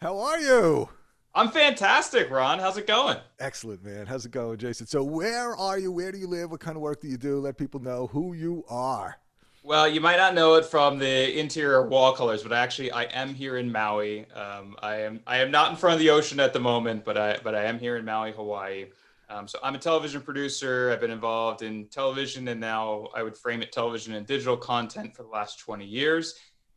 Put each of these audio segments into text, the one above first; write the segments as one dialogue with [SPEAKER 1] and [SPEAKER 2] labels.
[SPEAKER 1] How are you?
[SPEAKER 2] I'm fantastic, Ron. How's it going?
[SPEAKER 1] Excellent, man. How's it going, Jason? So, where are you? Where do you live? What kind of work do you do? Let people know who you are.
[SPEAKER 2] Well, you might not know it from the interior wall colors, but I am here in Maui. I am not in front of the ocean at the moment, but I am here in Maui, Hawaii. So I'm a television producer. I've been involved in television, and now I would frame it television and digital content for the last 20 years.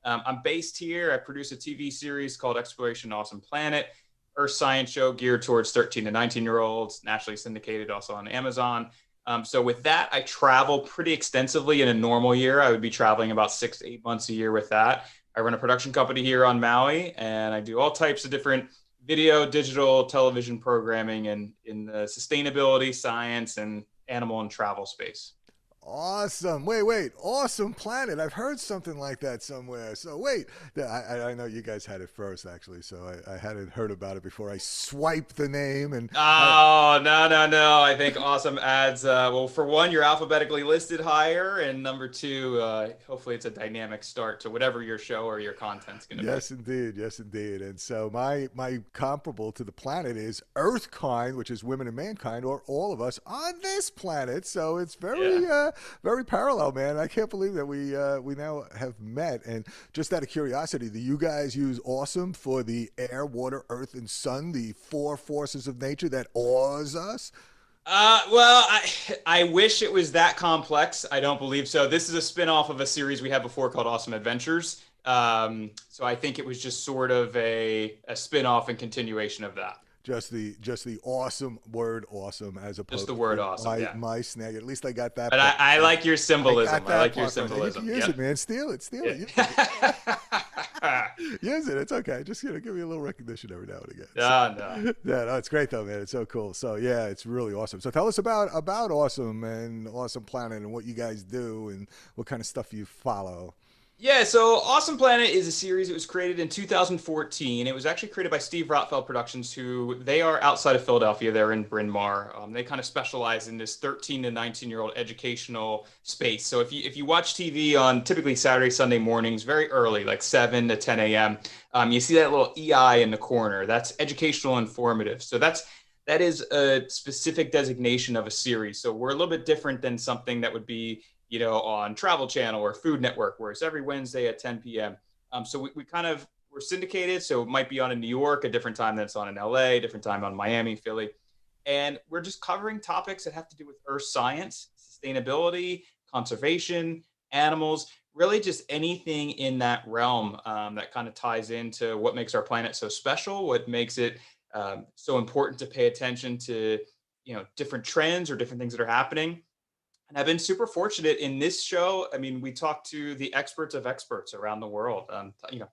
[SPEAKER 2] I'm based here. I produce a TV series called Xploration Awesome Planet, Earth science show geared towards 13 to 19-year-olds, nationally syndicated, also on Amazon. So with that, I travel pretty extensively in a normal year. I would be traveling about 6 to 8 months a year with that. I run a production company here on Maui, and I do all types of different video, digital, television programming, and in the sustainability, science, and animal and travel space.
[SPEAKER 1] Awesome. Wait. Awesome Planet. I've heard something like that somewhere. So, wait. I know you guys had it first, actually. So, I hadn't heard about it before. I swiped the name and I.
[SPEAKER 2] Oh, no, no, no. I think awesome adds, well, for one, you're alphabetically listed higher. And number two, hopefully it's a dynamic start to whatever your show or your content's going to be.
[SPEAKER 1] Yes, indeed. Yes, indeed. And so my comparable to the planet is Earthkind, which is women and mankind, or all of us on this planet. So it's
[SPEAKER 2] Yeah.
[SPEAKER 1] very parallel, man. I can't believe that we now have met. And just out of curiosity, do you guys use awesome for the air, water, earth, and sun, the four forces of nature that awes us?
[SPEAKER 2] Well, I wish it was that complex. I don't believe so. This is a spin-off of a series we had before called Awesome Adventures. So I think it was just sort of a spin-off and continuation of that.
[SPEAKER 1] Just the awesome word awesome as
[SPEAKER 2] Just
[SPEAKER 1] opposed
[SPEAKER 2] the word
[SPEAKER 1] to
[SPEAKER 2] awesome.
[SPEAKER 1] my
[SPEAKER 2] Yeah.
[SPEAKER 1] my snag. At least I got that
[SPEAKER 2] But
[SPEAKER 1] part.
[SPEAKER 2] I like your
[SPEAKER 1] I got
[SPEAKER 2] symbolism. I
[SPEAKER 1] that
[SPEAKER 2] like your
[SPEAKER 1] part right. You can
[SPEAKER 2] symbolism.
[SPEAKER 1] use it,
[SPEAKER 2] Yep.
[SPEAKER 1] man. Steal it. Steal it.
[SPEAKER 2] Yeah.
[SPEAKER 1] Use it. It's okay. Just give me a little recognition every now and again. So,
[SPEAKER 2] No, no.
[SPEAKER 1] yeah, no, it's great though, man. It's so cool. So yeah, it's really awesome. So tell us about Awesome and Awesome Planet and what you guys do and what kind of stuff you follow.
[SPEAKER 2] Yeah, so Awesome Planet is a series that was created in 2014. It was actually created by Steve Rotfeld Productions, who they are outside of Philadelphia. They're in Bryn Mawr. They kind of specialize in this 13 to 19-year-old educational space. So if you watch TV on typically Saturday, Sunday mornings, very early, like 7 to 10 a.m., you see that little EI in the corner. That's educational informative. So that is a specific designation of a series. So we're a little bit different than something that would be on Travel Channel or Food Network, where it's every Wednesday at 10 p.m. So we kind of we're syndicated, so it might be on in New York a different time than it's on in LA, different time on Miami, Philly, and we're just covering topics that have to do with Earth science, sustainability, conservation, animals, really just anything in that realm that kind of ties into what makes our planet so special, what makes it so important to pay attention to, different trends or different things that are happening. And I've been super fortunate in this show. I mean, we talk to the experts of experts around the world,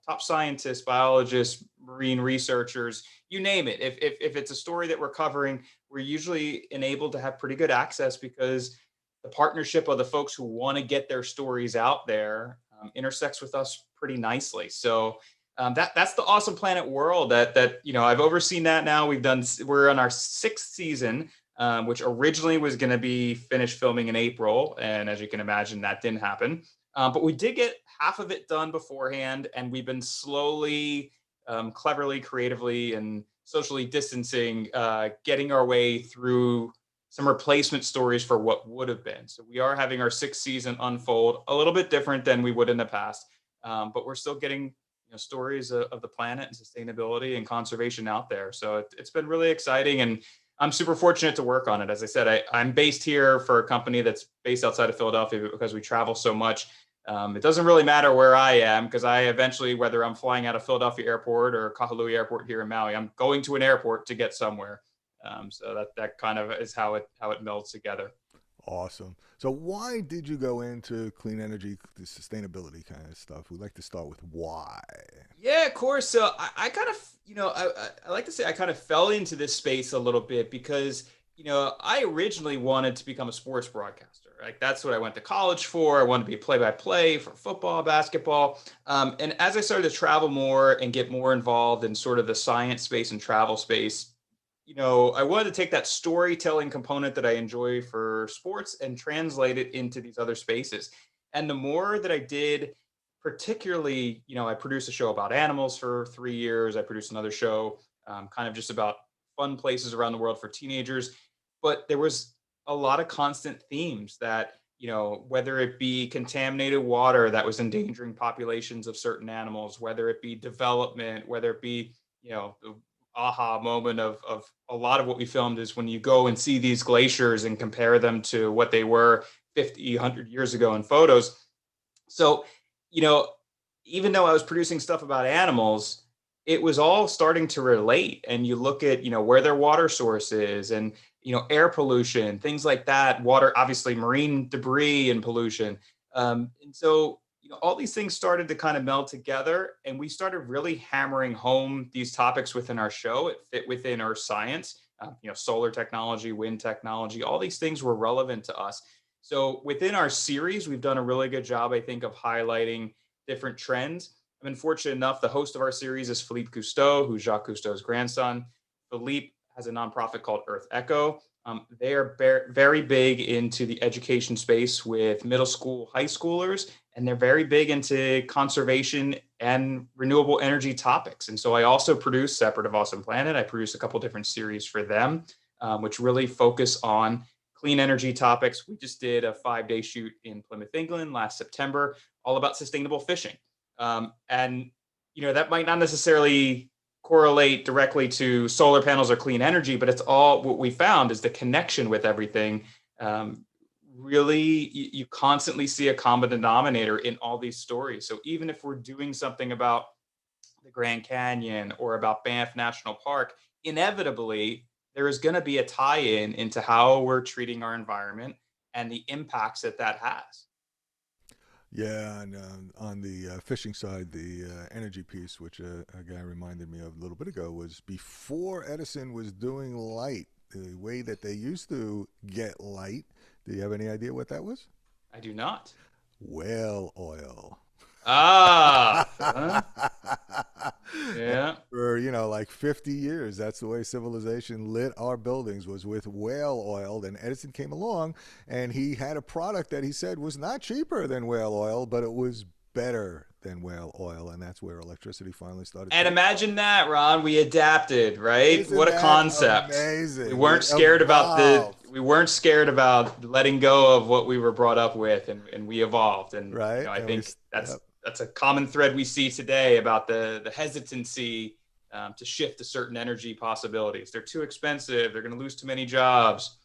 [SPEAKER 2] top scientists, biologists, marine researchers, you name it. If it's a story that we're covering, we're usually enabled to have pretty good access because the partnership of the folks who want to get their stories out there intersects with us pretty nicely. So that's the Awesome Planet world that I've overseen that now. We're on our sixth season, which originally was going to be finished filming in April. And as you can imagine, that didn't happen. But we did get half of it done beforehand. And we've been slowly, cleverly, creatively, and socially distancing, getting our way through some replacement stories for what would have been. So we are having our sixth season unfold a little bit different than we would in the past. But we're still getting stories of the planet and sustainability and conservation out there. So it's been really exciting. And I'm super fortunate to work on it. As I said, I'm based here for a company that's based outside of Philadelphia because we travel so much. It doesn't really matter where I am because I eventually, whether I'm flying out of Philadelphia Airport or Kahului Airport here in Maui, I'm going to an airport to get somewhere. So that kind of is how it melds together.
[SPEAKER 1] Awesome. So why did you go into clean energy, the sustainability kind of stuff? We'd like to start with why.
[SPEAKER 2] Yeah, of course. So I kind of, I like to say I kind of fell into this space a little bit because, I originally wanted to become a sports broadcaster. Like that's what I went to college for. I wanted to be play-by-play for football, basketball. And as I started to travel more and get more involved in sort of the science space and travel space, I wanted to take that storytelling component that I enjoy for sports and translate it into these other spaces. And the more that I did particularly, I produced a show about animals for 3 years. I produced another show, kind of just about fun places around the world for teenagers. But there was a lot of constant themes that, whether it be contaminated water that was endangering populations of certain animals, whether it be development, whether it be, the aha moment of a lot of what we filmed is when you go and see these glaciers and compare them to what they were 50, 100 years ago in photos. So, you know, even though I was producing stuff about animals, it was all starting to relate. And you look at, where their water source is and, air pollution, things like that, water, obviously marine debris and pollution. And so, all these things started to kind of meld together and we started really hammering home these topics within our show. It fit within our science, solar technology, wind technology, all these things were relevant to us. So within our series, we've done a really good job, I think, of highlighting different trends. I've been fortunate enough. The host of our series is Philippe Cousteau, who's Jacques Cousteau's grandson. Philippe has a nonprofit called Earth Echo. They are very big into the education space with middle school, high schoolers, and they're very big into conservation and renewable energy topics. And so I also produce, separate of Awesome Planet, I produce a couple different series for them, which really focus on clean energy topics. We just did a 5-day shoot in Plymouth, England last September, all about sustainable fishing. And, that might not necessarily correlate directly to solar panels or clean energy, but it's all what we found is the connection with everything. Really, you constantly see a common denominator in all these stories. So even if we're doing something about the Grand Canyon or about Banff National Park, inevitably, there is going to be a tie-in into how we're treating our environment and the impacts that has.
[SPEAKER 1] Yeah, and on the fishing side, the energy piece, which a guy reminded me of a little bit ago, was before Edison was doing light, the way that they used to get light. Do you have any idea what that was?
[SPEAKER 2] I do not.
[SPEAKER 1] Whale oil.
[SPEAKER 2] Ah, yeah.
[SPEAKER 1] For, like 50 years, that's the way civilization lit our buildings, was with whale oil. Then Edison came along and he had a product that he said was not cheaper than whale oil, but it was better than whale oil. And that's where electricity finally started.
[SPEAKER 2] And imagine that, Ron, we adapted, right?
[SPEAKER 1] Isn't
[SPEAKER 2] what a
[SPEAKER 1] that
[SPEAKER 2] concept.
[SPEAKER 1] amazing?
[SPEAKER 2] We weren't scared about letting go of what we were brought up with, and we evolved. And
[SPEAKER 1] right.
[SPEAKER 2] I think that's a common thread we see today about the hesitancy to shift to certain energy possibilities. They're too expensive. They're going to lose too many jobs.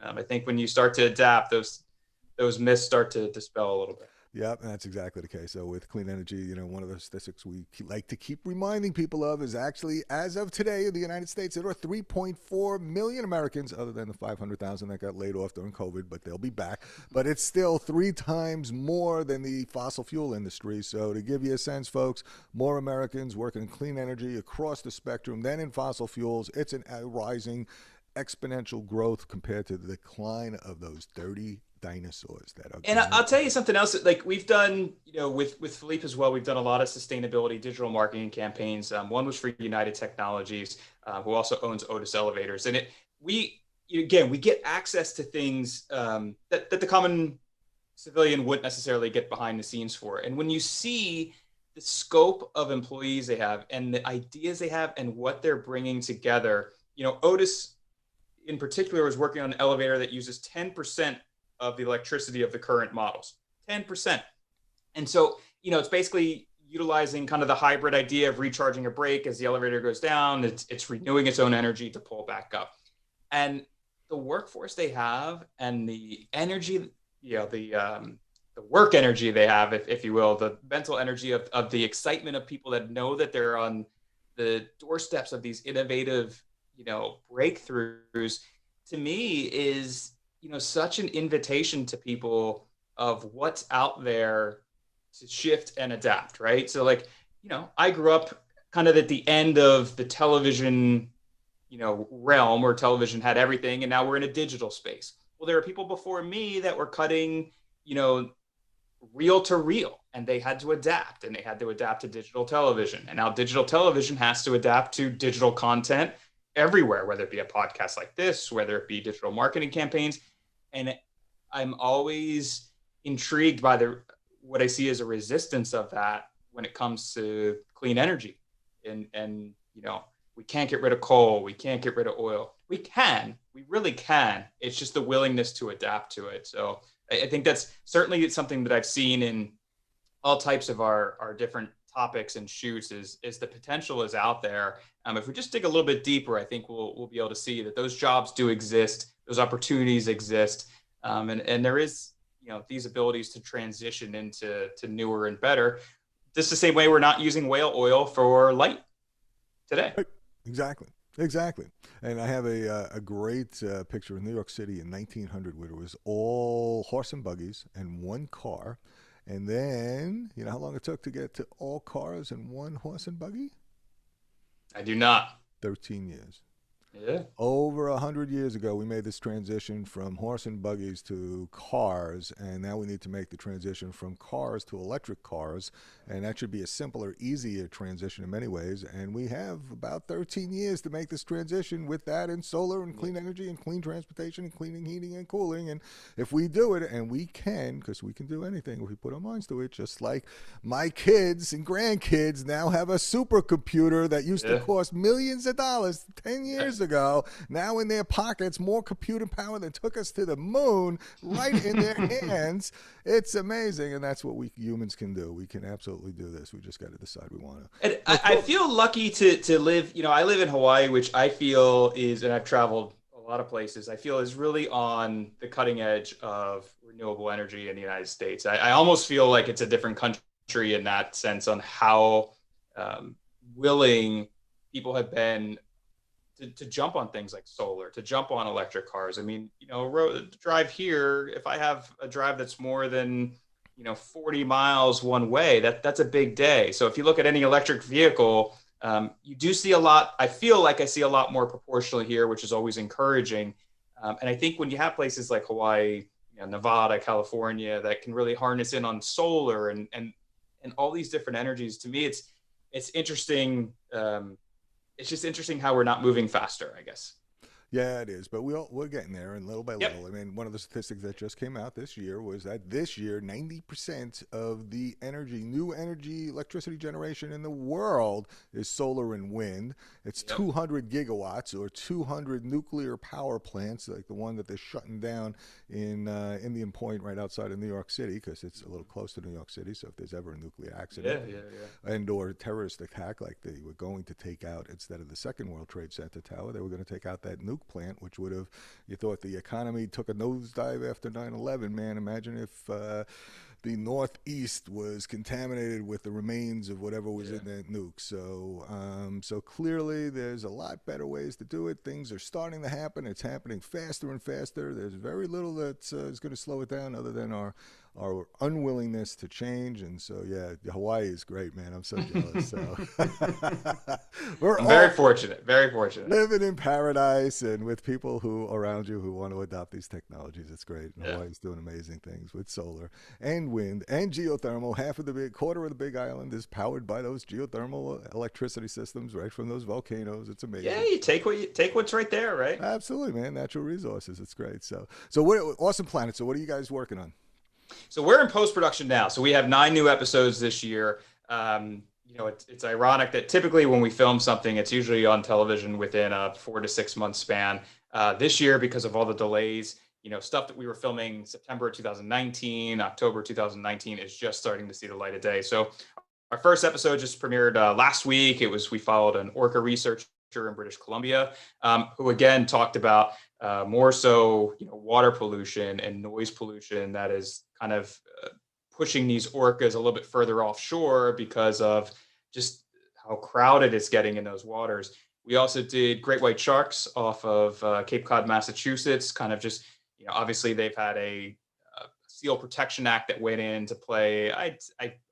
[SPEAKER 2] I think when you start to adapt, those myths start to dispel a little bit.
[SPEAKER 1] Yep, and that's exactly the case. So with clean energy, one of the statistics we like to keep reminding people of is actually, as of today in the United States, there are 3.4 million Americans, other than the 500,000 that got laid off during COVID, but they'll be back. But it's still 3 times more than the fossil fuel industry. So to give you a sense, folks, more Americans working in clean energy across the spectrum than in fossil fuels. It's a rising exponential growth compared to the decline of those 30 dinosaurs that are.
[SPEAKER 2] And I'll tell you something else. Like we've done, with Philippe as well, we've done a lot of sustainability digital marketing campaigns. One was for United Technologies, who also owns Otis Elevators. And we get access to things that the common civilian wouldn't necessarily get behind the scenes for. And when you see the scope of employees they have and the ideas they have and what they're bringing together, Otis in particular was working on an elevator that uses 10% of the electricity of the current models, 10%. And so, it's basically utilizing kind of the hybrid idea of recharging a brake as the elevator goes down. It's renewing its own energy to pull back up. And the workforce they have and the energy, the work energy they have, if you will, the mental energy of the excitement of people that know that they're on the doorsteps of these innovative, breakthroughs, to me is such an invitation to people of what's out there to shift and adapt, right? So I grew up kind of at the end of the television, realm where television had everything, and now we're in a digital space. Well, there are people before me that were cutting, reel to reel, and they had to adapt, and they had to adapt to digital television. And now digital television has to adapt to digital content everywhere, whether it be a podcast like this, whether it be digital marketing campaigns. And I'm always intrigued by what I see as a resistance of that when it comes to clean energy. And you know, we can't get rid of coal, we can't get rid of oil. We really can. It's just the willingness to adapt to it. So I think that's certainly something that I've seen in all types of our different topics and shoots is the potential is out there. If we just dig a little bit deeper, I think we'll be able to see that those jobs do exist, those opportunities exist, and there is, you know, these abilities to transition into newer and better. Just the same way we're not using whale oil for light today.
[SPEAKER 1] Exactly. Exactly. And I have a great picture in New York City in 1900 where it was all horse and buggies and one car. And then, you know how long it took to get to all cars and one horse and buggy?
[SPEAKER 2] I do not.
[SPEAKER 1] 13 years.
[SPEAKER 2] Yeah.
[SPEAKER 1] Over 100 years ago, we made this transition from horse and buggies to cars, and now we need to make the transition from cars to electric cars, and that should be a simpler, easier transition in many ways. And we have about 13 years to make this transition with that and solar and clean energy and clean transportation and cleaning, heating, and cooling. And if we do it, and we can, because we can do anything if we put our minds to it, just like my kids and grandkids now have a supercomputer that used to cost millions of dollars 10 years ago. Now in their pockets, more computing power that took us to the moon, right in their hands. It's amazing, and that's what we humans can do. We can absolutely do this. We just got to decide we want to.
[SPEAKER 2] And I feel lucky to live. You know, I live in Hawaii, which I feel is, and I've traveled a lot of places, I feel is really on the cutting edge of renewable energy in the United States. I almost feel like it's a different country in that sense on how willing people have been to jump on things like solar, to jump on electric cars. I mean, you know, drive here, if I have a drive that's more than, you know, 40 miles one way, that's a big day. So if you look at any electric vehicle, you do see a lot. I feel like I see a lot more proportionally here, which is always encouraging. And I think when you have places like Hawaii, you know, Nevada, California, that can really harness in on solar and all these different energies, to me, it's interesting. It's just interesting how we're not moving faster, I guess.
[SPEAKER 1] Yeah, it is, but we're getting there, and little by little. I mean, one of the statistics that just came out this year was that this year, 90% of the new energy, electricity generation in the world is solar and wind. It's 200 gigawatts or 200 nuclear power plants, like the one that they're shutting down in Indian Point, right outside of New York City, because it's a little close to New York City. So if there's ever a nuclear accident, and or a terrorist attack, like they were going to take out, instead of the Second World Trade Center tower, they were going to take out that nuke plant, which would have, you thought the economy took a nosedive after 9/11, man. Imagine if the Northeast was contaminated with the remains of whatever was in that nuke. So so clearly there's a lot better ways to do it. Things are starting to happen. It's happening faster and faster. There's very little that is going to slow it down other than our unwillingness to change. And so, yeah, Hawaii is great, man. I'm so jealous. So
[SPEAKER 2] I'm very fortunate,
[SPEAKER 1] living in paradise and with people who around you who want to adopt these technologies. It's great. And Hawaii's doing amazing things with solar and wind and geothermal. Quarter of the big island is powered by those geothermal electricity systems right from those volcanoes. It's amazing.
[SPEAKER 2] Yeah, you take what's right there, right?
[SPEAKER 1] Absolutely, man. Natural resources. It's great. So what Awesome Planet. So what are you guys working on?
[SPEAKER 2] So we're in post-production now. So we have 9 new episodes this year. You know, it's ironic that typically when we film something, it's usually on television within a 4 to 6 month span. This year, because of all the delays, you know, stuff that we were filming September 2019, October 2019 is just starting to see the light of day. So our first episode just premiered last week. We followed an orca researcher in British Columbia, who again talked about more so, you know, water pollution and noise pollution that is kind of pushing these orcas a little bit further offshore because of just how crowded it's getting in those waters. We also did great white sharks off of Cape Cod, Massachusetts. Kind of just, you know, obviously they've had a Seal Protection Act that went into play. I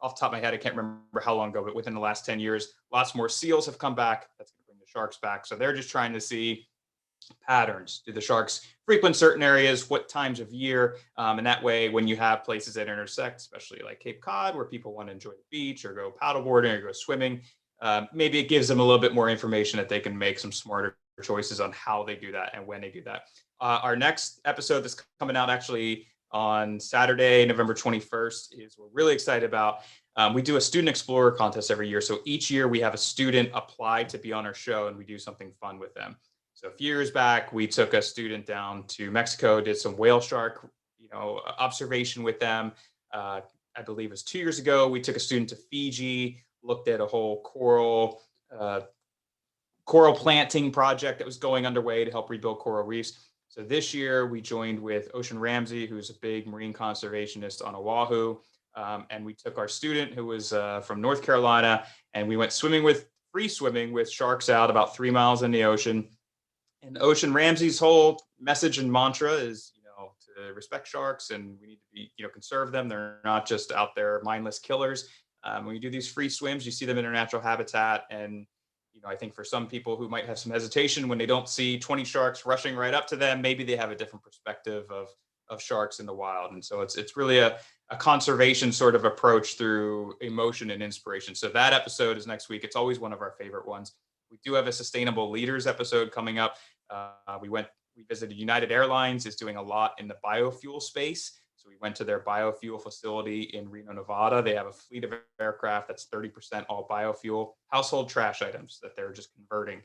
[SPEAKER 2] off the top of my head, I can't remember how long ago, but within the last 10 years, lots more seals have come back. That's going to bring the sharks back. So they're just trying to see patterns. Do the sharks frequent certain areas? What times of year? And that way, when you have places that intersect, especially like Cape Cod, where people want to enjoy the beach or go paddleboarding or go swimming, maybe it gives them a little bit more information that they can make some smarter choices on how they do that and when they do that. Our next episode that's coming out actually on Saturday, November 21st, is we're really excited about. We do a student explorer contest every year. So each year we have a student apply to be on our show and we do something fun with them. So a few years back, we took a student down to Mexico, did some whale shark, observation with them. I believe it was 2 years ago, we took a student to Fiji, looked at a whole coral planting project that was going underway to help rebuild coral reefs. So this year we joined with Ocean Ramsey, who's a big marine conservationist on Oahu. And we took our student who was from North Carolina, and we went free swimming with sharks out about 3 miles in the ocean. And Ocean Ramsey's whole message and mantra is, to respect sharks, and we need to be, conserve them. They're not just out there mindless killers. When you do these free swims, you see them in their natural habitat. And, I think for some people who might have some hesitation when they don't see 20 sharks rushing right up to them, maybe they have a different perspective of sharks in the wild. And so it's really a conservation sort of approach through emotion and inspiration. So that episode is next week. It's always one of our favorite ones. We do have a sustainable leaders episode coming up. We visited United Airlines, is doing a lot in the biofuel space. So we went to their biofuel facility in Reno, Nevada. They have a fleet of aircraft that's 30% all biofuel, household trash items that they're just converting.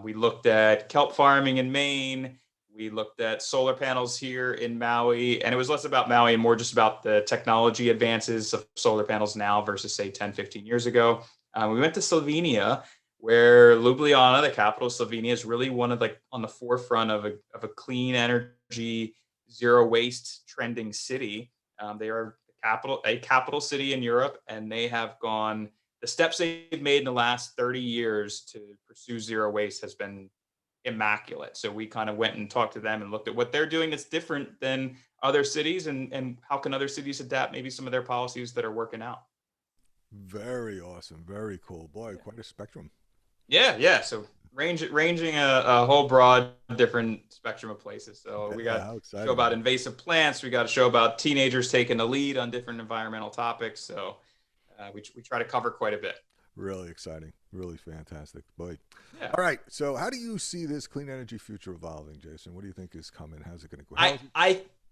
[SPEAKER 2] We looked at kelp farming in Maine. We looked at solar panels here in Maui, and it was less about Maui and more just about the technology advances of solar panels now versus, say, 10, 15 years ago. We went to Slovenia, where Ljubljana, the capital of Slovenia, is really one of on the forefront of a clean energy, zero waste trending city. They are a capital city in Europe, and they have gone, the steps they've made in the last 30 years to pursue zero waste has been immaculate. So we kind of went and talked to them and looked at what they're doing that's different than other cities, and how can other cities adapt maybe some of their policies that are working out.
[SPEAKER 1] Very awesome. Very cool. Boy, quite a spectrum.
[SPEAKER 2] Yeah. So ranging a whole broad different spectrum of places. So we got
[SPEAKER 1] How
[SPEAKER 2] a
[SPEAKER 1] exciting.
[SPEAKER 2] show about invasive plants. We got a show about teenagers taking the lead on different environmental topics. So we try to cover quite a bit.
[SPEAKER 1] Really exciting. Really fantastic. Boy.
[SPEAKER 2] Yeah.
[SPEAKER 1] All right. So how do you see this clean energy future evolving, Jason? What do you think is coming? How's it going to go?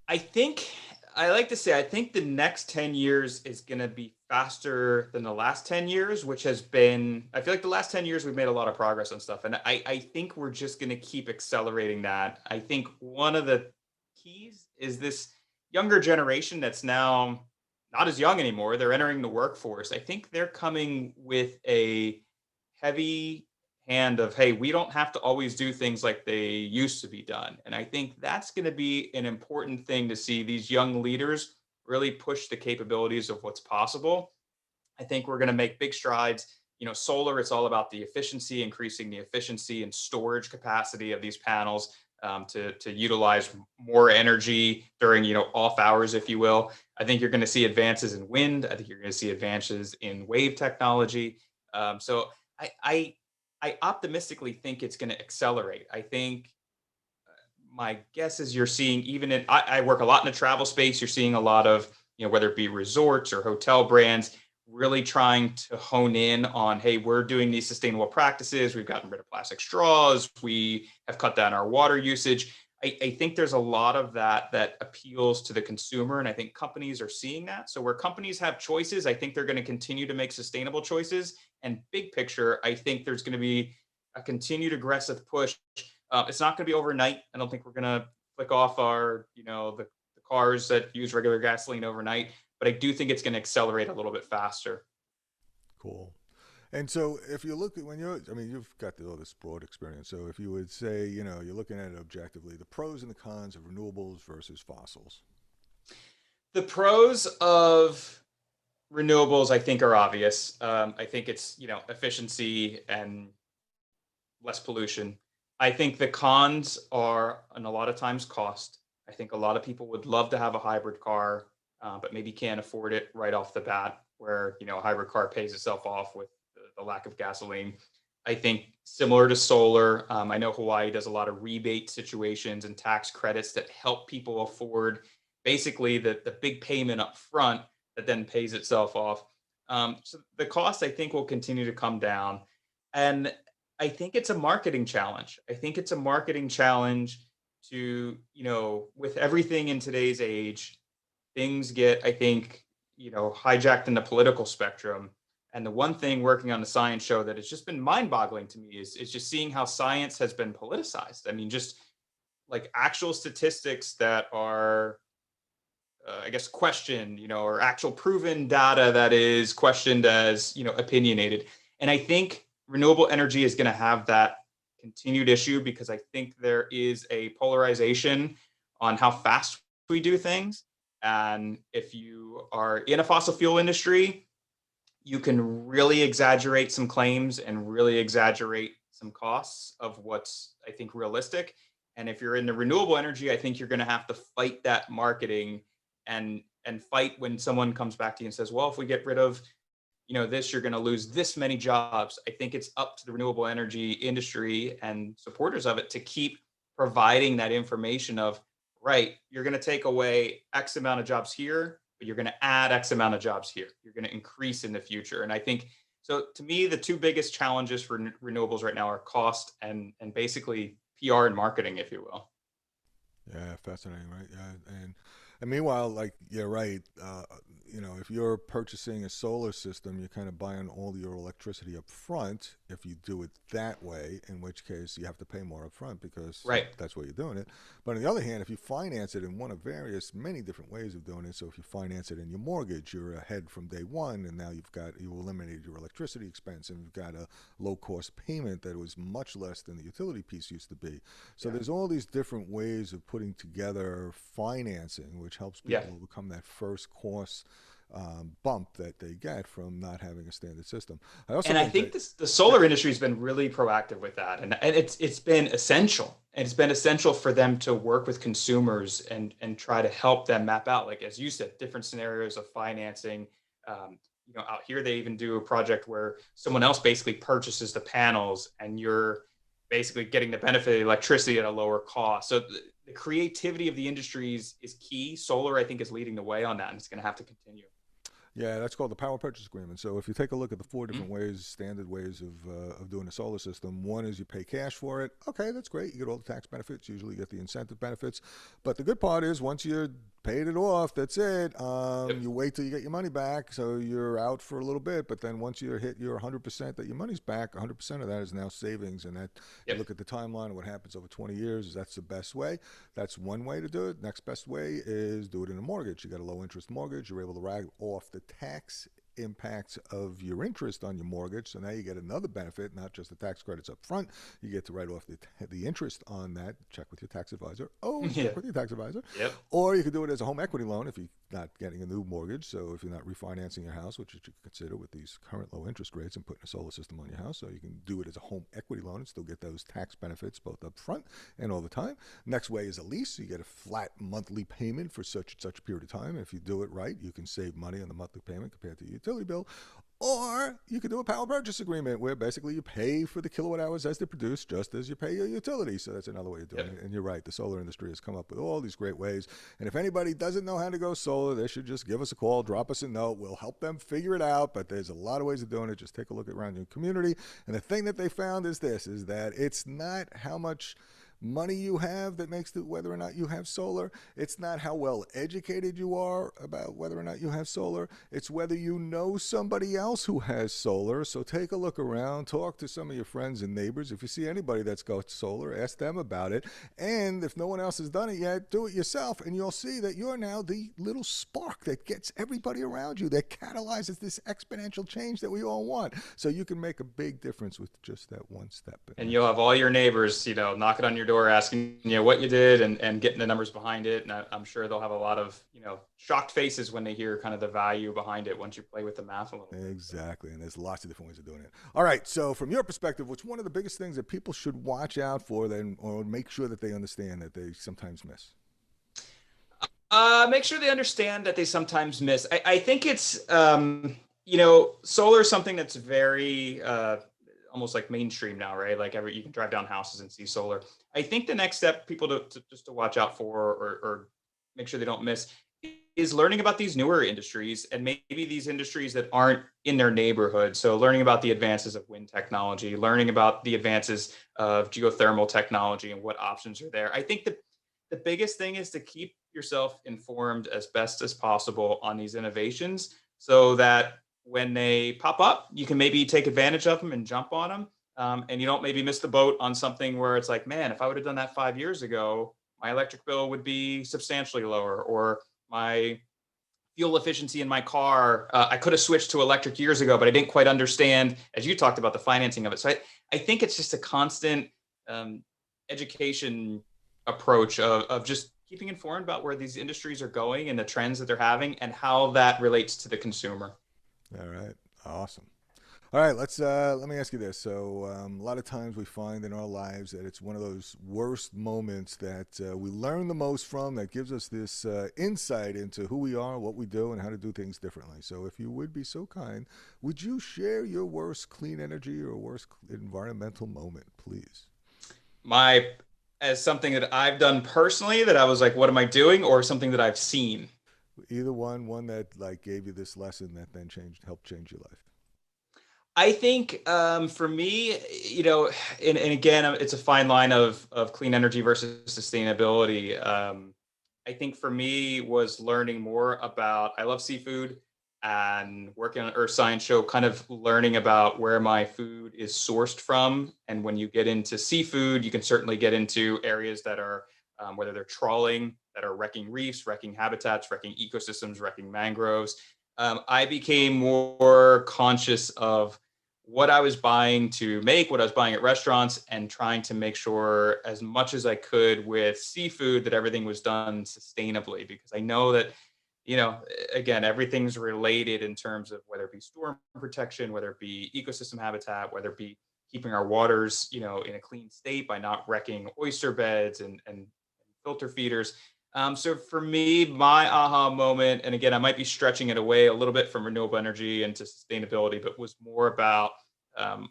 [SPEAKER 2] I think I like to say I think the next 10 years is going to be faster than the last 10 years, which has been, I feel like the last 10 years we've made a lot of progress on stuff. And I think we're just going to keep accelerating that. I think one of the keys is this younger generation that's now not as young anymore. They're entering the workforce. I think they're coming with a heavy hand of, hey, we don't have to always do things like they used to be done. And I think that's going to be an important thing to see these young leaders really push the capabilities of what's possible. I think we're going to make big strides. Solar, it's all about the efficiency, increasing the efficiency and storage capacity of these panels, to utilize more energy during, off hours, if you will. I think you're going to see advances in wind. I think you're going to see advances in wave technology. So I optimistically think it's going to accelerate. I think my guess is you're seeing, even I work a lot in the travel space. You're seeing a lot of, whether it be resorts or hotel brands, really trying to hone in on, hey, we're doing these sustainable practices. We've gotten rid of plastic straws. We have cut down our water usage. I think there's a lot of that appeals to the consumer. And I think companies are seeing that. So where companies have choices, I think they're going to continue to make sustainable choices. And big picture, I think there's going to be a continued aggressive push. It's not going to be overnight. I don't think we're going to flick off our, the cars that use regular gasoline overnight, but I do think it's going to accelerate a little bit faster.
[SPEAKER 1] Cool. And so if you look at you've got all this broad experience. So if you would say, you're looking at it objectively, the pros and the cons of renewables versus fossils.
[SPEAKER 2] The pros of renewables, I think, are obvious. I think it's, efficiency and less pollution. I think the cons are, and a lot of times, cost. I think a lot of people would love to have a hybrid car, but maybe can't afford it right off the bat, where, a hybrid car pays itself off with the lack of gasoline. I think similar to solar, I know Hawaii does a lot of rebate situations and tax credits that help people afford basically the big payment up front that then pays itself off. So the cost, I think, will continue to come down. And I think it's a marketing challenge. I think it's a marketing challenge to, with everything in today's age, things get, I think, hijacked in the political spectrum. And the one thing working on the science show that has just been mind-boggling to me is just seeing how science has been politicized. I mean, just like actual statistics that are, I guess, questioned, or actual proven data that is questioned as, opinionated. And I think renewable energy is going to have that continued issue because I think there is a polarization on how fast we do things. And if you are in a fossil fuel industry, you can really exaggerate some claims and really exaggerate some costs of what's, I think, realistic. And if you're in the renewable energy, I think you're going to have to fight that marketing and fight when someone comes back to you and says, well, if we get rid of, this, you're going to lose this many jobs. I think it's up to the renewable energy industry and supporters of it to keep providing that information of, right, you're going to take away X amount of jobs here, but you're going to add X amount of jobs here. You're going to increase in the future. And I think, so to me, the two biggest challenges for renewables right now are cost and basically PR and marketing, if you will.
[SPEAKER 1] Yeah, fascinating, right? Yeah, and meanwhile, like, yeah, right. If you're purchasing a solar system, you're kind of buying all your electricity up front. If you do it that way, in which case you have to pay more up front because
[SPEAKER 2] Right.
[SPEAKER 1] that's where you're doing it. But on the other hand, if you finance it in one of many different ways of doing it, so if you finance it in your mortgage, you're ahead from day one, and now you eliminated your electricity expense, and you've got a low cost payment that was much less than the utility piece used to be. So there's all these different ways of putting together financing, which helps people overcome that first cost bump that they get from not having a standard system.
[SPEAKER 2] I think the solar industry has been really proactive with that, and it's been essential. And it's been essential for them to work with consumers and try to help them map out, like as you said, different scenarios of financing. Out here they even do a project where someone else basically purchases the panels, and you're basically getting the benefit of the electricity at a lower cost. So the creativity of the industries is key. Solar, I think, is leading the way on that, and it's going to have to continue.
[SPEAKER 1] Yeah, that's called the power purchase agreement. So if you take a look at the four different ways, standard ways of doing a solar system, one is you pay cash for it. Okay, that's great. You get all the tax benefits. Usually you get the incentive benefits. But the good part is once you're paid it off, that's it. You wait till you get your money back. So you're out for a little bit. But then once you hit your 100% that your money's back, 100% of that is now savings. And that you look at the timeline of what happens over 20 years, that's the best way. That's one way to do it. Next best way is do it in a mortgage. You got a low interest mortgage. You're able to write off the tax impacts of your interest on your mortgage. So now you get another benefit, not just the tax credits up front. You get to write off the interest on that. Check with your tax advisor. Check with your tax advisor. Or you could do it as a home equity loan if you're not getting a new mortgage. So if you're not refinancing your house, which you should consider with these current low interest rates, and putting a solar system on your house. So you can do it as a home equity loan and still get those tax benefits both up front and all the time. Next way is a lease. So you get a flat monthly payment for such and such a period of time. If you do it right, you can save money on the monthly payment compared to your utility bill. Or you could do a power purchase agreement where basically you pay for the kilowatt hours as they're produced just as you pay your utility. So that's another way of doing it. And you're right, the solar industry has come up with all these great ways. And if anybody doesn't know how to go solar, they should just give us a call, drop us a note. We'll help them figure it out. But there's a lot of ways of doing it. Just take a look around your community. And the thing that they found is that it's not how much money you have that makes it whether or not you have solar. It's not how well educated you are about whether or not you have solar. It's whether you know somebody else who has solar. So take a look around, talk to some of your friends and neighbors. If you see anybody that's got solar, ask them about it. And if no one else has done it yet, do it yourself, and you'll see that you're now the little spark that gets everybody around you, that catalyzes this exponential change that we all want. So you can make a big difference with just that one step.
[SPEAKER 2] And you'll have all your neighbors, knocking on your door asking what you did and getting the numbers behind it. And I'm sure they'll have a lot of shocked faces when they hear kind of the value behind it once you play with the math a little bit.
[SPEAKER 1] Exactly. And there's lots of different ways of doing it. All right, so from your perspective, what's one of the biggest things that people should watch out for then, or make sure that they understand that they sometimes miss?
[SPEAKER 2] Make sure they understand that they sometimes miss. I think it's solar is something that's very almost like mainstream now, right? Like you can drive down houses and see solar. I think the next step people to watch out for or make sure they don't miss is learning about these newer industries, and maybe these industries that aren't in their neighborhood. So learning about the advances of wind technology, learning about the advances of geothermal technology and what options are there. I think that the biggest thing is to keep yourself informed as best as possible on these innovations so that when they pop up, you can maybe take advantage of them and jump on them. And you don't maybe miss the boat on something where it's like, man, if I would have done that 5 years ago, my electric bill would be substantially lower, or my fuel efficiency in my car, I could have switched to electric years ago, but I didn't quite understand, as you talked about, the financing of it. So I think it's just a constant education approach of just keeping informed about where these industries are going and the trends that they're having and how that relates to the consumer.
[SPEAKER 1] All right. Awesome. All right, let me ask you this. So a lot of times we find in our lives that it's one of those worst moments that we learn the most from, that gives us this insight into who we are, what we do, and how to do things differently. So if you would be so kind, would you share your worst clean energy or worst environmental moment, please?
[SPEAKER 2] As something that I've done personally that I was like, what am I doing? Or something that I've seen?
[SPEAKER 1] Either one that like gave you this lesson that then helped change your life.
[SPEAKER 2] I think for me, and again, it's a fine line of clean energy versus sustainability. I think for me was learning more about, I love seafood, and working on an Earth Science show, kind of learning about where my food is sourced from. And when you get into seafood, you can certainly get into areas that are, whether they're trawling, that are wrecking reefs, wrecking habitats, wrecking ecosystems, wrecking mangroves. I became more conscious of what I was buying to make, what I was buying at restaurants, and trying to make sure as much as I could with seafood that everything was done sustainably, because I know that, again, everything's related in terms of whether it be storm protection, whether it be ecosystem habitat, whether it be keeping our waters, in a clean state by not wrecking oyster beds and filter feeders. So for me, my aha moment, and again, I might be stretching it away a little bit from renewable energy into sustainability, but was more about um,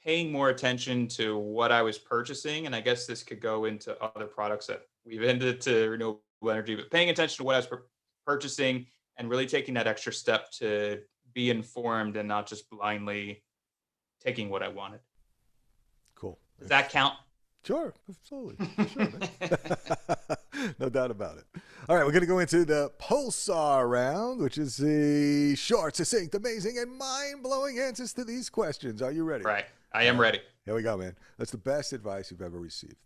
[SPEAKER 2] paying more attention to what I was purchasing. And I guess this could go into other products that we've ended to renewable energy, but paying attention to what I was purchasing and really taking that extra step to be informed and not just blindly taking what I wanted.
[SPEAKER 1] Cool.
[SPEAKER 2] Does that count?
[SPEAKER 1] Sure, absolutely. For sure, man. No doubt about it. All right, we're going to go into the Pulsar round, which is the short, succinct, amazing, and mind-blowing answers to these questions. Are you ready?
[SPEAKER 2] Right. I am ready.
[SPEAKER 1] Here we go, man. That's the best advice you've ever received.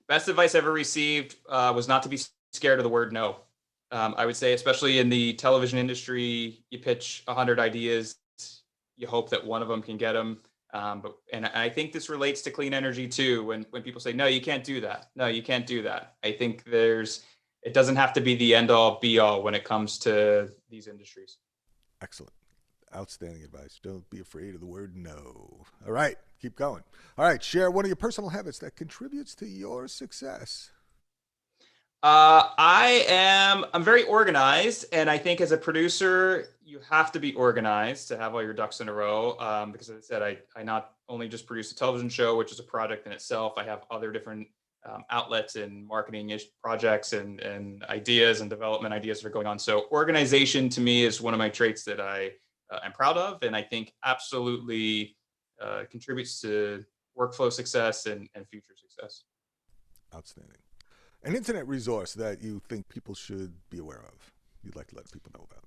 [SPEAKER 2] Best advice ever received was not to be scared of the word no. I would say, especially in the television industry, you pitch 100 ideas, you hope that one of them can get them. And I think this relates to clean energy too. When people say, no, you can't do that. No, you can't do that. I think it doesn't have to be the end all be all when it comes to these industries.
[SPEAKER 1] Excellent. Outstanding advice. Don't be afraid of the word no. All right, keep going. All right, share one of your personal habits that contributes to your success.
[SPEAKER 2] I'm very organized, and I think as a producer, you have to be organized to have all your ducks in a row. Because as I said, I not only just produce a television show, which is a project in itself, I have other different outlets and marketing projects and ideas and development ideas that are going on. So organization to me is one of my traits that I am proud of, and I think absolutely contributes to workflow success and future success.
[SPEAKER 1] Outstanding. An internet resource that you think people should be aware of, you'd like to let people know about?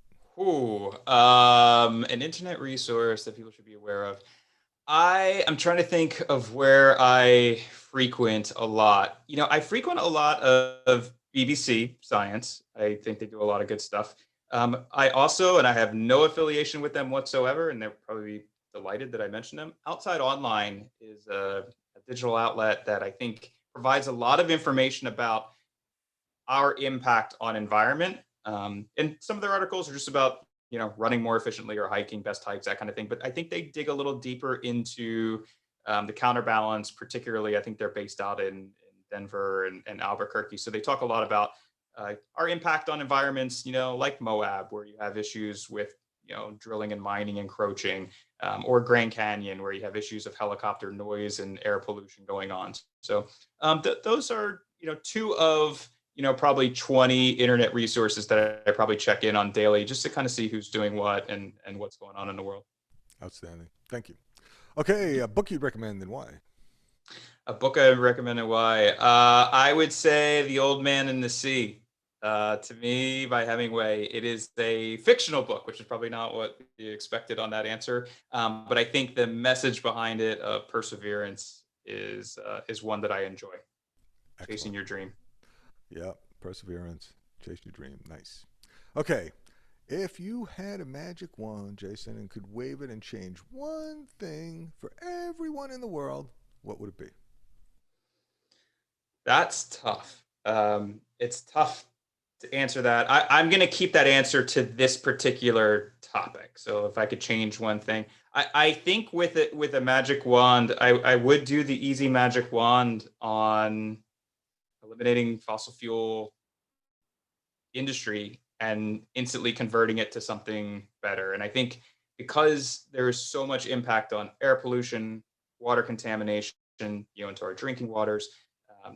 [SPEAKER 2] An internet resource that people should be aware of. I'm trying to think of where I frequent a lot. I frequent a lot of BBC Science. I think they do a lot of good stuff. I also, and I have no affiliation with them whatsoever, and they're probably delighted that I mentioned them. Outside Online is a digital outlet that I think provides a lot of information about our impact on environment. And some of their articles are just about, running more efficiently or hiking, best hikes, that kind of thing. But I think they dig a little deeper into the counterbalance, particularly, I think they're based out in Denver and Albuquerque. So they talk a lot about our impact on environments, like Moab, where you have issues with, drilling and mining encroaching, or Grand Canyon, where you have issues of helicopter noise and air pollution going on. So those are, two of, probably 20 internet resources that I probably check in on daily just to kind of see who's doing what and what's going on in the world.
[SPEAKER 1] Outstanding. Thank you. Okay, a book you'd recommend and why?
[SPEAKER 2] A book I would recommend and why? I would say The Old Man and the Sea. To me, by Hemingway. It is a fictional book, which is probably not what you expected on that answer. But I think the message behind it of perseverance is one that I enjoy. Chasing
[SPEAKER 1] Excellent.
[SPEAKER 2] your dream.
[SPEAKER 1] Yeah, perseverance, chase your dream. Nice. Okay, if you had a magic wand, Jason, and could wave it and change one thing for everyone in the world, what would it be?
[SPEAKER 2] That's tough. It's tough to answer that. I'm going to keep that answer to this particular topic. So if I could change one thing, I think with a magic wand, I would do the easy magic wand on eliminating fossil fuel industry and instantly converting it to something better. And I think because there is so much impact on air pollution, water contamination, into our drinking waters,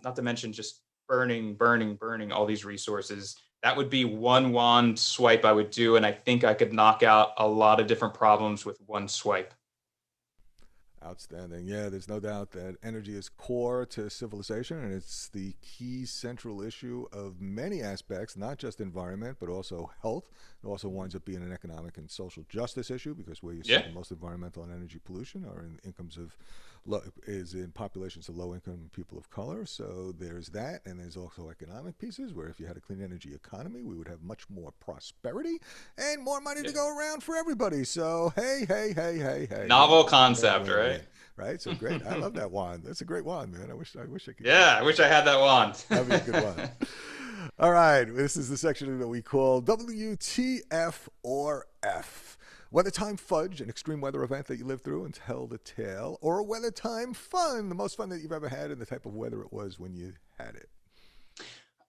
[SPEAKER 2] not to mention just burning all these resources. That would be one wand swipe I would do, and I think I could knock out a lot of different problems with one swipe.
[SPEAKER 1] Outstanding. Yeah, there's no doubt that energy is core to civilization, and it's the key central issue of many aspects, not just environment, but also health. It also winds up being an economic and social justice issue because where you see
[SPEAKER 2] Yeah.
[SPEAKER 1] the most environmental and energy pollution are in incomes of is in populations of low income people of color. So there's that, and there's also economic pieces where if you had a clean energy economy, we would have much more prosperity and more money to
[SPEAKER 2] Yeah.
[SPEAKER 1] go around for everybody. So hey, hey, hey, hey, hey,
[SPEAKER 2] Novel
[SPEAKER 1] win,
[SPEAKER 2] concept,
[SPEAKER 1] win,
[SPEAKER 2] right?
[SPEAKER 1] win. Right? So great. I love that wand. That's a great wand, man. I wish I could keep
[SPEAKER 2] Yeah, I
[SPEAKER 1] that.
[SPEAKER 2] wish I had that wand.
[SPEAKER 1] That'd be a good one. All right. This is the section that we call WTF or F. Weather time fudge, an extreme weather event that you lived through and tell the tale, or weather time fun, the most fun that you've ever had and the type of weather it was when you had it.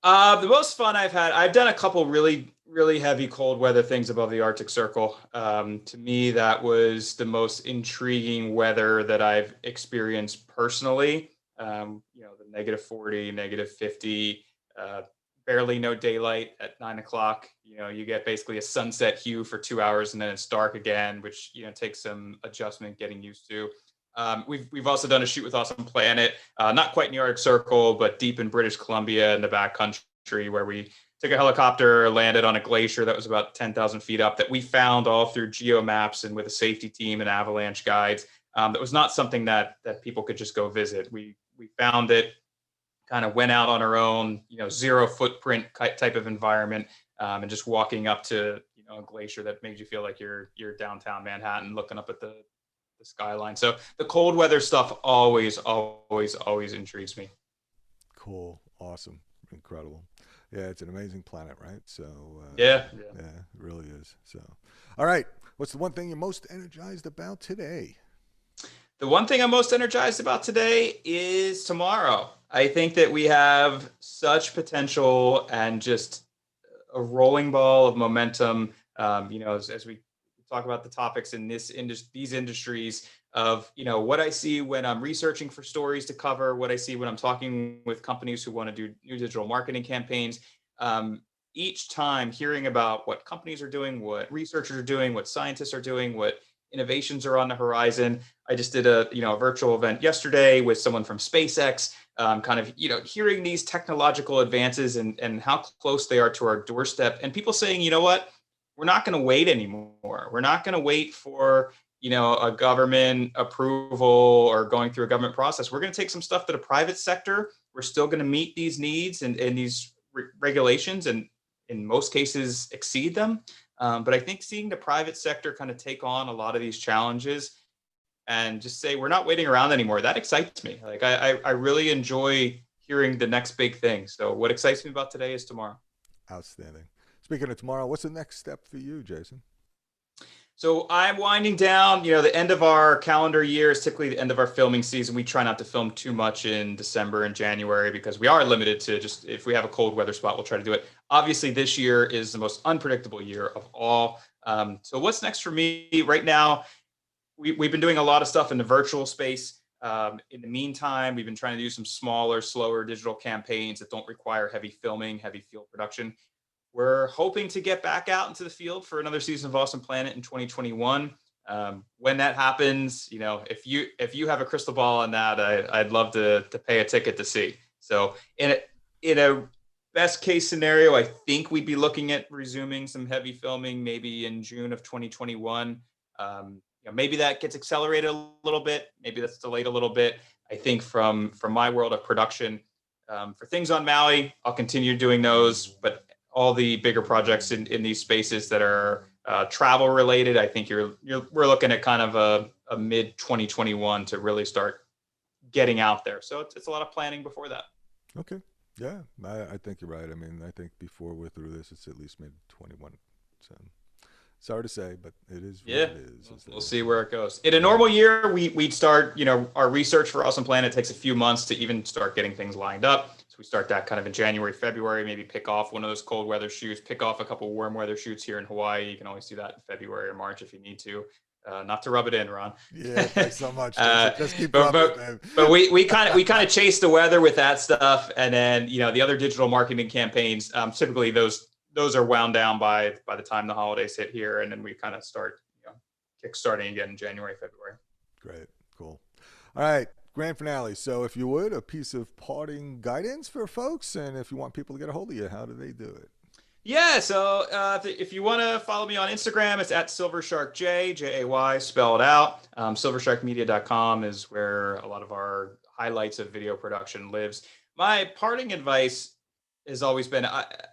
[SPEAKER 2] The most fun I've done a couple really heavy cold weather things above the Arctic Circle. To me, that was the most intriguing weather that I've experienced personally. The -40, -50, uh, barely no daylight at 9 o'clock. You get basically a sunset hue for 2 hours and then it's dark again, which takes some adjustment getting used to. We've also done a shoot with Awesome Planet, not quite in the Arctic Circle, but deep in British Columbia in the backcountry, where we took a helicopter, landed on a glacier that was about 10,000 feet up, that we found all through geomaps and with a safety team and avalanche guides. That was not something that people could just go visit. We found it, kind of went out on our own, zero footprint type of environment, and just walking up to a glacier that made you feel like you're downtown Manhattan, looking up at the skyline. So the cold weather stuff always intrigues me.
[SPEAKER 1] Cool. Awesome. Incredible. Yeah, it's an amazing planet, right? So,
[SPEAKER 2] Yeah, yeah.
[SPEAKER 1] yeah, it really is. So, all right. What's the one thing you're most energized about today?
[SPEAKER 2] The one thing I'm most energized about today is tomorrow. I think that we have such potential and just a rolling ball of momentum. As we talk about the topics in these industries of what I see when I'm researching for stories to cover, what I see when I'm talking with companies who want to do new digital marketing campaigns. Um, each time hearing about what companies are doing, what researchers are doing, what scientists are doing, what innovations are on the horizon. I just did a virtual event yesterday with someone from SpaceX, kind of hearing these technological advances and how close they are to our doorstep, and people saying, what, we're not going to wait anymore. We're not going to wait for a government approval or going through a government process. We're going to take some stuff to the private sector. We're still going to meet these needs and these regulations, and in most cases exceed them. But I think seeing the private sector kind of take on a lot of these challenges and just say we're not waiting around anymore, that excites me. Like I really enjoy hearing the next big thing. So what excites me about today is tomorrow.
[SPEAKER 1] Outstanding. Speaking of tomorrow, what's the next step for you, Jason?
[SPEAKER 2] So I'm winding down. The end of our calendar year is typically the end of our filming season. We try not to film too much in December and January because we are limited to just, if we have a cold weather spot, we'll try to do it. Obviously, this year is the most unpredictable year of all. So what's next for me right now? We've been doing a lot of stuff in the virtual space. In the meantime, we've been trying to do some smaller, slower digital campaigns that don't require heavy filming, heavy field production. We're hoping to get back out into the field for another season of Awesome Planet in 2021. When that happens, if you have a crystal ball on that, I'd love to pay a ticket to see. So in a best case scenario, I think we'd be looking at resuming some heavy filming maybe in June of 2021. Maybe that gets accelerated a little bit. Maybe that's delayed a little bit. I think from my world of production, for things on Maui, I'll continue doing those. But all the bigger projects in these spaces that are travel related, I think we're looking at kind of a mid 2021 to really start getting out there. So it's a lot of planning before that.
[SPEAKER 1] Okay. Yeah, I think you're right. I mean, I think before we're through this, it's at least mid 21. So sorry to say, but it is what it is.
[SPEAKER 2] We'll see where it goes. In a normal year, we'd start, our research for Awesome Planet takes a few months to even start getting things lined up. So we start that kind of in January, February, maybe pick off one of those cold weather shoots, pick off a couple of warm weather shoots here in Hawaii. You can always do that in February or March if you need to. Not to rub it in, Ron.
[SPEAKER 1] Yeah, thanks so much. Just keep rubbing it,
[SPEAKER 2] but we kind of chase the weather with that stuff, and then the other digital marketing campaigns. Typically, those are wound down by the time the holidays hit here, and then we kind of start kickstarting again in January, February.
[SPEAKER 1] Great, cool. All right, grand finale. So, if you would, a piece of parting guidance for folks, and if you want people to get a hold of you, how do they do it?
[SPEAKER 2] Yeah, so if you want to follow me on Instagram, it's at SilversharkJ, Jay, spelled out. Silversharkmedia.com is where a lot of our highlights of video production lives. My parting advice has always been,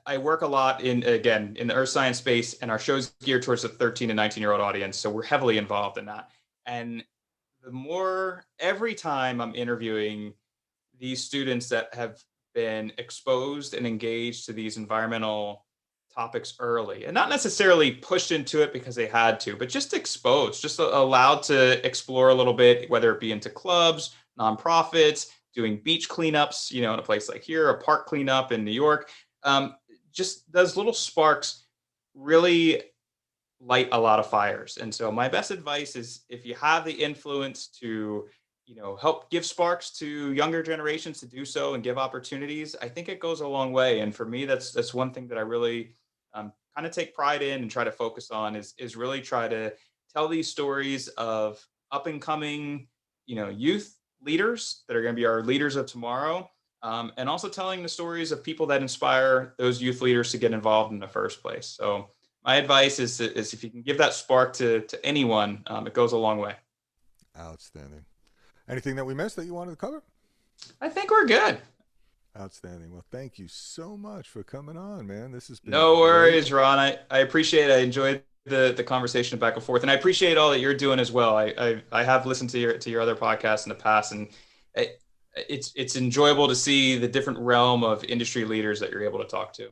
[SPEAKER 2] I work a lot in the earth science space, and our show's geared towards the 13 and 19-year-old audience, so we're heavily involved in that. And every time I'm interviewing these students that have been exposed and engaged to these environmental topics early, and not necessarily pushed into it because they had to, but just exposed, just allowed to explore a little bit, whether it be into clubs, nonprofits, doing beach cleanups, in a place like here, a park cleanup in New York. Just those little sparks really light a lot of fires. And so my best advice is, if you have the influence to help give sparks to younger generations to do so and give opportunities, I think it goes a long way. And for me, that's one thing that I really kind of take pride in and try to focus on is really try to tell these stories of up and coming, youth leaders that are going to be our leaders of tomorrow. And also telling the stories of people that inspire those youth leaders to get involved in the first place. So my advice is if you can give that spark to anyone, it goes a long way.
[SPEAKER 1] Outstanding. Anything that we missed that you wanted to cover?
[SPEAKER 2] I think we're good.
[SPEAKER 1] Outstanding. Well, thank you so much for coming on, man. This has been
[SPEAKER 2] no worries, Ron. I appreciate it. I enjoyed the conversation back and forth, and I appreciate all that you're doing as well. I have listened to your other podcasts in the past, and it's enjoyable to see the different realm of industry leaders that you're able to talk to.